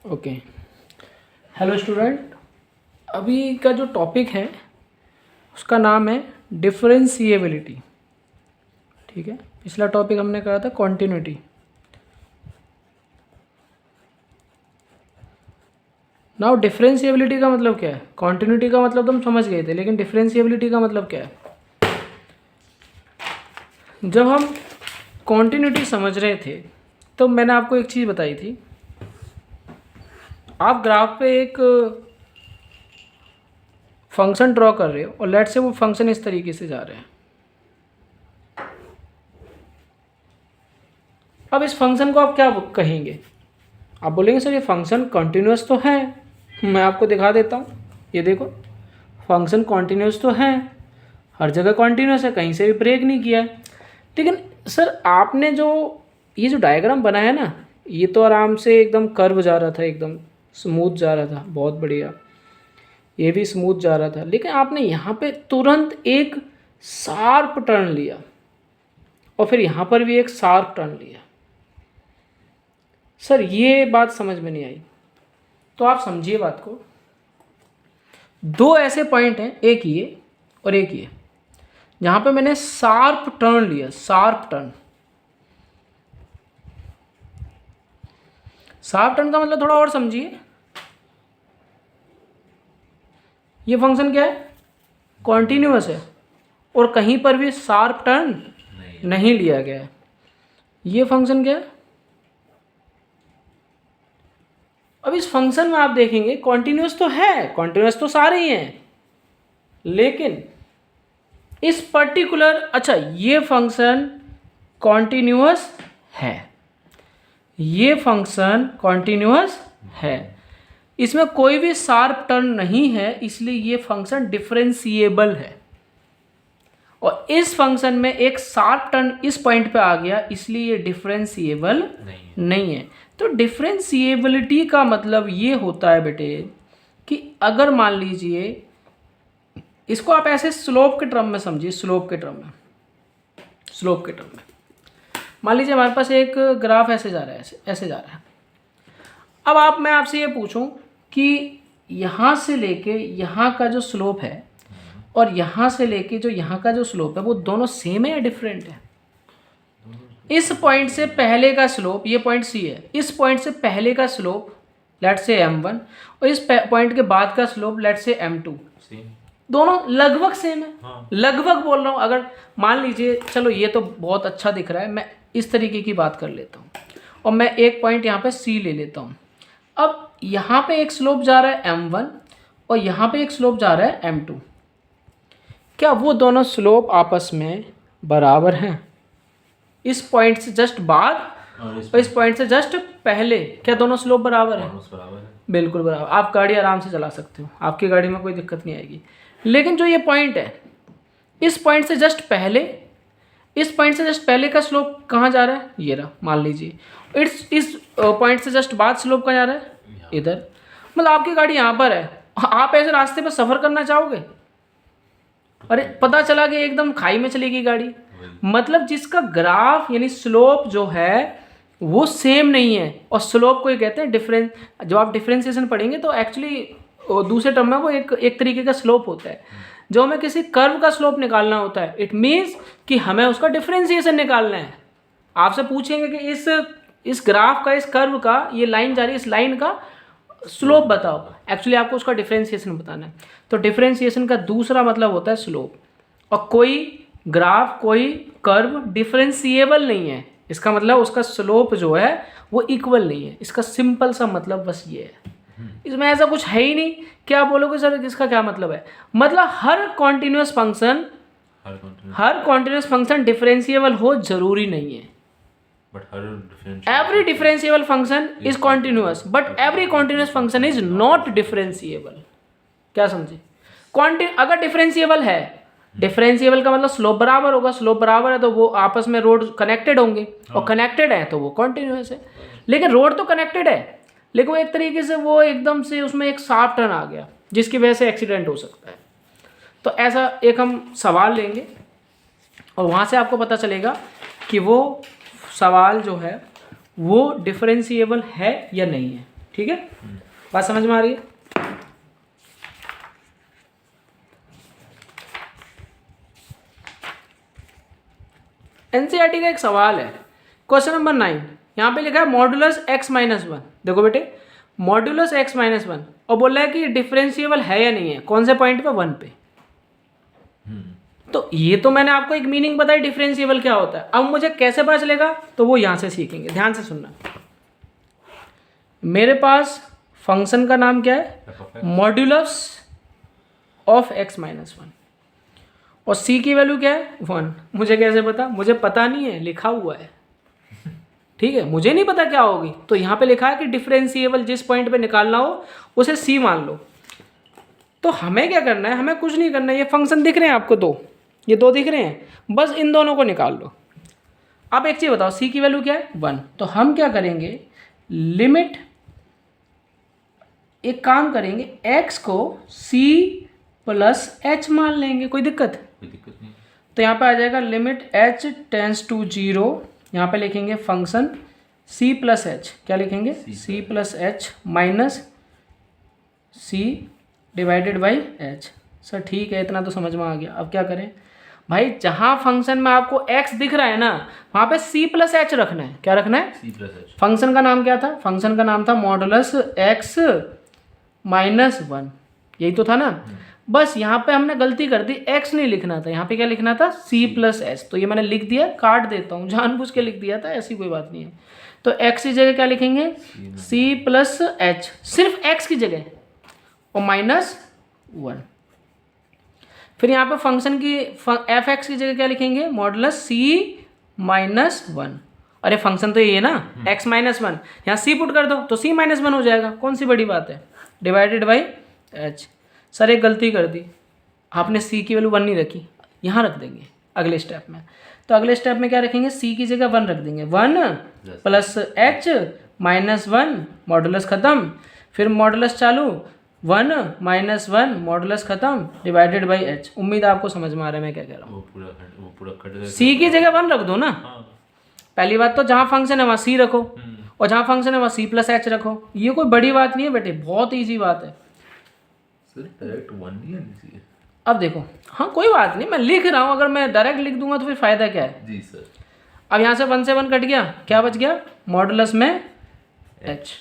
Okay. Hello student, अभी का जो टॉपिक है उसका नाम है डिफरेंशिएबिलिटी। ठीक है, पिछला टॉपिक हमने करा था कॉन्टिन्यूटी। नाउ डिफरेंशिएबिलिटी का मतलब क्या है? कॉन्टिन्यूटी का मतलब तो हम समझ गए थे, लेकिन डिफरेंशिएबिलिटी का मतलब क्या है? जब हम कॉन्टिन्यूटी समझ रहे थे तो मैंने आपको एक चीज़ बताई थी। आप ग्राफ पे एक फंक्शन ड्रॉ कर रहे हो और लेट से वो फंक्शन इस तरीके से जा रहे हैं। अब इस फंक्शन को आप क्या कहेंगे? आप बोलेंगे सर ये फंक्शन कॉन्टिन्यूस तो है। मैं आपको दिखा देता हूँ, ये देखो फंक्शन कॉन्टिन्यूस तो है, हर जगह कॉन्टिन्यूस है, कहीं से भी ब्रेक नहीं किया है। लेकिन सर आपने जो ये जो डायग्राम बनाया है ना, ये तो आराम से एकदम कर्व जा रहा था, एकदम स्मूथ जा रहा था, बहुत बढ़िया। ये भी स्मूथ जा रहा था, लेकिन आपने यहाँ पे तुरंत एक शार्प टर्न लिया और फिर यहाँ पर भी एक शार्प टर्न लिया। सर ये बात समझ में नहीं आई, तो आप समझिए बात को। दो ऐसे पॉइंट हैं, एक ये और एक ये, जहां पे मैंने शार्प टर्न लिया। शार्प टर्न, शार्प टर्न का मतलब थोड़ा और समझिए। ये फंक्शन क्या है? कॉन्टिन्यूअस है और कहीं पर भी शार्प टर्न नहीं लिया गया है। ये फंक्शन क्या है? अब इस फंक्शन में आप देखेंगे कॉन्टिन्यूअस तो है, कॉन्टिन्यूअस तो सारे ही हैं, लेकिन इस पर्टिकुलर, अच्छा ये फंक्शन कॉन्टिन्यूअस है, ये फंक्शन कॉन्टिन्यूअस है, इसमें कोई भी शार्प टर्न नहीं है, इसलिए ये फंक्शन डिफरेंशिएबल है। और इस फंक्शन में एक शार्प टर्न इस पॉइंट पे आ गया, इसलिए ये डिफरेंशिएबल नहीं है। तो डिफरेंशिएबिलिटी का मतलब ये होता है बेटे कि अगर मान लीजिए, इसको आप ऐसे स्लोप के टर्म में समझिए। स्लोप के टर्म में, स्लोप के टर्म में मान लीजिए हमारे पास एक ग्राफ ऐसे जा रहा है, ऐसे जा रहा है। अब मैं आपसे ये पूछूं कि यहाँ से लेके यहाँ का जो स्लोप है और यहाँ से लेके जो यहाँ का जो स्लोप है, वो दोनों सेम है या डिफरेंट है? इस पॉइंट से पहले का स्लोप, ये पॉइंट सी है, इस पॉइंट से पहले का स्लोप लेट से m1 और इस पॉइंट के बाद का स्लोप लेट से m2, दोनों लगभग सेम है। हाँ। लगभग बोल रहा हूँ। अगर मान लीजिए, चलो ये तो बहुत अच्छा दिख रहा है, मैं इस तरीके की बात कर लेता हूँ और मैं एक पॉइंट यहाँ पे C ले लेता हूँ। अब यहाँ पे एक स्लोप जा रहा है m1 और यहाँ पे एक स्लोप जा रहा है m2। क्या वो दोनों स्लोप आपस में बराबर हैं? इस पॉइंट से जस्ट बाद और इस पॉइंट से जस्ट पहले क्या दोनों स्लोप बराबर हैं? बिल्कुल बराबर। आप गाड़ी आराम से चला सकते हो, आपकी गाड़ी में कोई दिक्कत नहीं आएगी। लेकिन जो ये पॉइंट है, इस पॉइंट से जस्ट पहले, इस पॉइंट से जस्ट पहले का स्लोप कहाँ जा रहा है? ये रहा, मान लीजिए। इस पॉइंट से जस्ट बाद स्लोप कहाँ जा रहा है? इधर। मतलब आपकी गाड़ी यहाँ पर है, आप ऐसे रास्ते पर सफ़र करना चाहोगे? अरे पता चला कि एकदम खाई में चलेगी गाड़ी। मतलब जिसका ग्राफ यानी स्लोप जो है वो सेम नहीं है, और स्लोप को ये कहते हैं डिफरेंस। जब आप डिफरेंशिएशन पढ़ेंगे तो एक्चुअली दूसरे टर्म में वो एक तरीके का स्लोप होता है। जो हमें किसी कर्व का स्लोप निकालना होता है, इट मीन्स कि हमें उसका डिफरेंशिएशन निकालना है। आपसे पूछेंगे कि इस ग्राफ का, इस कर्व का, ये लाइन जा रही है, इस लाइन का स्लोप बताओ। एक्चुअली आपको उसका डिफरेंशिएशन बताना है। तो डिफरेंशिएशन का दूसरा मतलब होता है स्लोप। और कोई ग्राफ, कोई कर्व डिफरेंशिएबल नहीं है, इसका मतलब उसका स्लोप जो है वो इक्वल नहीं है। इसका सिंपल सा मतलब बस ये है। इसमें ऐसा कुछ है ही नहीं। क्या बोलोगे सर इसका क्या मतलब है? मतलब हर कॉन्टिन्यूस फंक्शन डिफरेंशिएबल हो जरूरी नहीं है। Every differentiable function is continuous, but every continuous function is not differentiable. क्या समझे? अगर डिफरेंशिएबल है, डिफरेंशिएबल का मतलब स्लोप बराबर होगा। स्लोप बराबर है तो वो आपस में रोड कनेक्टेड होंगे, और कनेक्टेड है तो वो कॉन्टिन्यूस है। लेकिन रोड तो कनेक्टेड है, लेकिन वो एक तरीके से वो एकदम से उसमें एक शार्प टर्न आ गया, जिसकी वजह से एक्सीडेंट हो सकता है। तो ऐसा एक हम सवाल लेंगे और वहाँ से आपको पता चलेगा कि वो सवाल जो है वो डिफरेंशिएबल है या नहीं है। ठीक है, बात समझ में आ रही है? एनसीईआरटी का एक सवाल है, क्वेश्चन नंबर 9, यहाँ पे लिखा है मॉडुलस x माइनस वन। देखो बेटे, मॉडुलस x माइनस वन, और बोल रहा है कि डिफरेंशिएबल है या नहीं है, कौन से पॉइंट पे? 1 पे। तो ये तो मैंने आपको एक मीनिंग बताई डिफरेंशिएबल क्या होता है। अब मुझे कैसे पता चलेगा, तो वो यहाँ से सीखेंगे, ध्यान से सुनना। मेरे पास फंक्शन का नाम क्या है? Modulus of x minus one, और c की वैल्यू क्या है? 1। मुझे कैसे पता? मुझे पता नहीं है, लिखा हुआ है, ठीक है, मुझे नहीं पता क्या होगी। तो यहाँ पे लिखा है कि डिफरेंशिएबल जिस पॉइंट पे निकालना हो उसे c मान लो। तो हमें क्या करना है? हमें कुछ नहीं करना है, ये फंक्शन दिख रहे हैं आपको दो, ये दो दिख रहे हैं, बस इन दोनों को निकाल लो। अब एक चीज़ बताओ, c की वैल्यू क्या है? 1। तो हम क्या करेंगे, लिमिट, एक काम करेंगे, x को c प्लस h मान लेंगे, कोई दिक्कत नहीं। तो यहाँ पे आ जाएगा लिमिट h टेंस टू 0, यहाँ पे लिखेंगे फंक्शन c प्लस h, क्या लिखेंगे? c plus h minus c divided by h। Sir ठीक है, इतना तो समझ में आ गया। अब क्या करें भाई, जहाँ फंक्शन में आपको x दिख रहा है ना, वहाँ पे c प्लस h रखना है। क्या रखना है? c plus h। फंक्शन का नाम क्या था? फंक्शन का नाम था मॉडुलस x माइनस वन, यही तो था ना। बस यहाँ पे हमने गलती कर दी, x नहीं लिखना था, यहाँ पे क्या लिखना था? c plus h। तो ये मैंने लिख दिया, काट देता हूँ, जानबूझ के लिख दिया था, ऐसी कोई बात नहीं है। तो x की जगह क्या लिखेंगे? c प्लस h, सिर्फ x की जगह, और माइनस 1। फिर यहाँ पे फंक्शन की एफ एक्स की जगह क्या लिखेंगे? Modulus c minus one. अरे फंक्शन तो ये है ना, x माइनस वन, यहाँ c पुट कर दो तो c माइनस वन हो जाएगा, कौन सी बड़ी बात है, डिवाइडेड बाई h। सर एक गलती कर दी, आपने c की वैल्यू 1 नहीं रखी, यहाँ रख देंगे अगले स्टेप में। तो अगले स्टेप में क्या रखेंगे? c की जगह 1 रख देंगे, 1 प्लस h माइनस 1, मॉडुलस ख़त्म, फिर मॉडुलस चालू, 1 माइनस 1, मॉडुलस खत्म, डिवाइडेड बाई h। उम्मीद आपको समझ में आ रहा है मैं क्या कह रहा हूँ। वो पूरा कट c की जगह 1 रख दो ना। पहली बात तो जहाँ फंक्शन है वहाँ c रखो, और जहाँ फंक्शन है वहाँ c प्लस h रखो। ये कोई बड़ी बात नहीं है बेटे, बहुत ईजी बात है। सर डायरेक्ट 1 नहीं आनी चाहिए। अब देखो, हाँ कोई बात नहीं, मैं लिख रहा हूँ, अगर मैं डायरेक्ट लिख दूंगा तो फिर फ़ायदा क्या है? जी सर। अब यहाँ से 1 से 1 कट गया, क्या बच गया? मॉडुलस में h।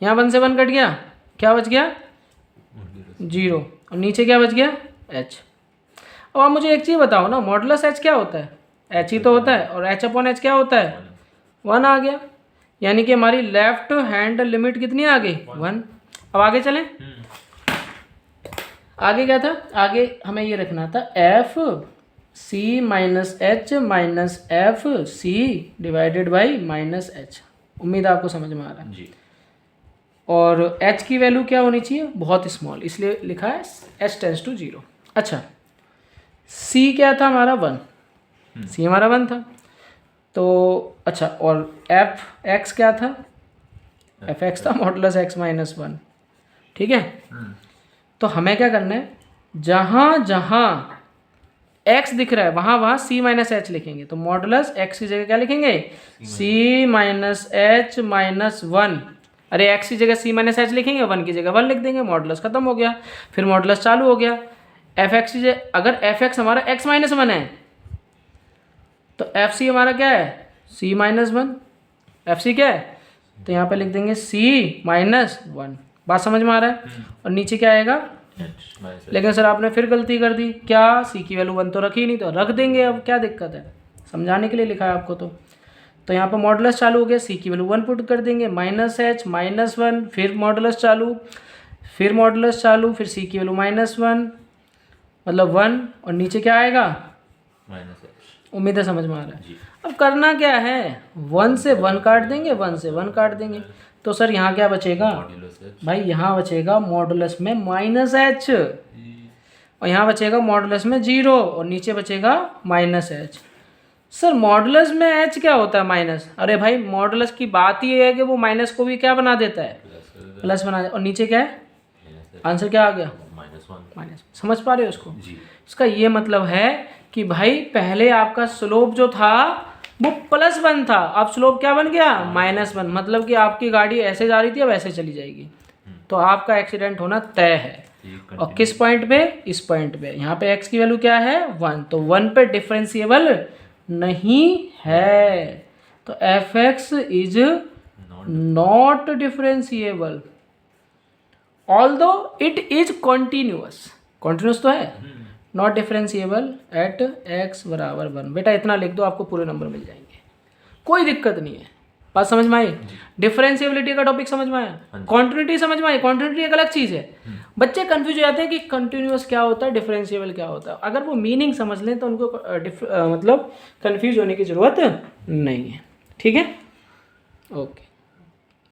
यहाँ 1 से 1 कट गया, क्या बच गया? 0, और नीचे क्या बच गया? h। अब आप मुझे एक चीज़ बताओ ना, मॉडुलस h क्या होता है? h ही तो होता है, और h अपॉन h क्या होता है? 1 आ गया, यानी कि हमारी लेफ्ट हैंड लिमिट कितनी आ गई? 1। अब आगे चलें, आगे क्या था? आगे हमें ये रखना था F C minus H minus F C divided by minus H. उम्मीद आपको समझ में आ रहा है जी। और h की वैल्यू क्या होनी चाहिए? बहुत स्मॉल, इसलिए लिखा है h टेंस टू 0। अच्छा, c क्या था हमारा? 1, c हमारा 1 था। तो अच्छा, और एफ एक्स क्या था? एफ एक्स था मॉडुलस x माइनस 1, ठीक है। तो हमें क्या करना है, जहाँ जहाँ x दिख रहा है वहाँ वहाँ c माइनस एच लिखेंगे। तो मॉडुलस x की जगह क्या लिखेंगे? c minus H minus 1। अरे x की जगह c माइनस एच लिखेंगे, 1 की जगह 1 लिख देंगे, मॉडुलस खत्म हो गया। फिर मॉडुलस चालू हो गया। एफ एक्स की जगह, अगर एफ एक्स हमारा x माइनस 1 है तो एफ सी हमारा क्या है? c minus 1। एफ सी क्या है? तो यहाँ पे लिख देंगे c माइनस 1। बात समझ में आ रहा है? और नीचे क्या आएगा? लेकिन सर आपने फिर गलती कर दी, क्या? c की वैल्यू 1 तो रखी नहीं, तो रख देंगे, अब क्या दिक्कत है? समझाने के लिए लिखा है आपको। तो यहाँ पर मॉडुलस चालू हो गया, c की वैल्यू 1 पुट कर देंगे, माइनस एच माइनस 1, फिर मॉडुलस चालू, फिर मॉडुलस चालू, फिर c की वैल्यू माइनस 1 मतलब 1, और नीचे क्या आएगा? Minus H. उम्मीद है समझ में आ रहा है। अब करना क्या है, 1 से 1 काट देंगे, 1 से 1 काट देंगे। तो सर यहाँ क्या बचेगा भाई? यहाँ बचेगा मॉडुलस में माइनस एच, और यहाँ बचेगा मॉडुलस में 0, और नीचे बचेगा माइनस एच। सर मॉडुलस में एच क्या होता है? माइनस। अरे भाई मॉडुलस की बात ही है कि वो माइनस को भी क्या बना देता है? प्लस बना देता। और नीचे क्या है? आंसर क्या आ गया? माइनस। समझ पा रहे हो उसको? जी। इसका ये मतलब है कि भाई पहले आपका स्लोप जो था वो +1 था, अब स्लोप क्या बन गया -1, मतलब कि आपकी गाड़ी ऐसे जा रही थी अब ऐसे चली जाएगी, तो आपका एक्सीडेंट होना तय है। और किस पॉइंट पे, इस पॉइंट पे। यहाँ पे x की वैल्यू क्या है 1, तो 1 पे डिफरेंशिएबल नहीं है, तो fx is not differentiable although it is continuous. Continuous तो है, नॉट डिफरेंशिएबल एट x बराबर 1। बेटा इतना लिख दो, आपको पूरे नंबर मिल जाएंगे, कोई दिक्कत नहीं है। बात समझ में आई? डिफरेंशिएबिलिटी का टॉपिक समझ में आया? कॉन्टिन्यूटी समझ में आई? कॉन्टिन्यूटी एक अलग चीज़ है। बच्चे कंफ्यूज हो जाते हैं कि कंटिन्यूअस क्या होता है, डिफरेंशिएबल क्या होता है। अगर वो मीनिंग समझ लें तो उनको मतलब कंफ्यूज होने की ज़रूरत नहीं है। ठीक है, ओके।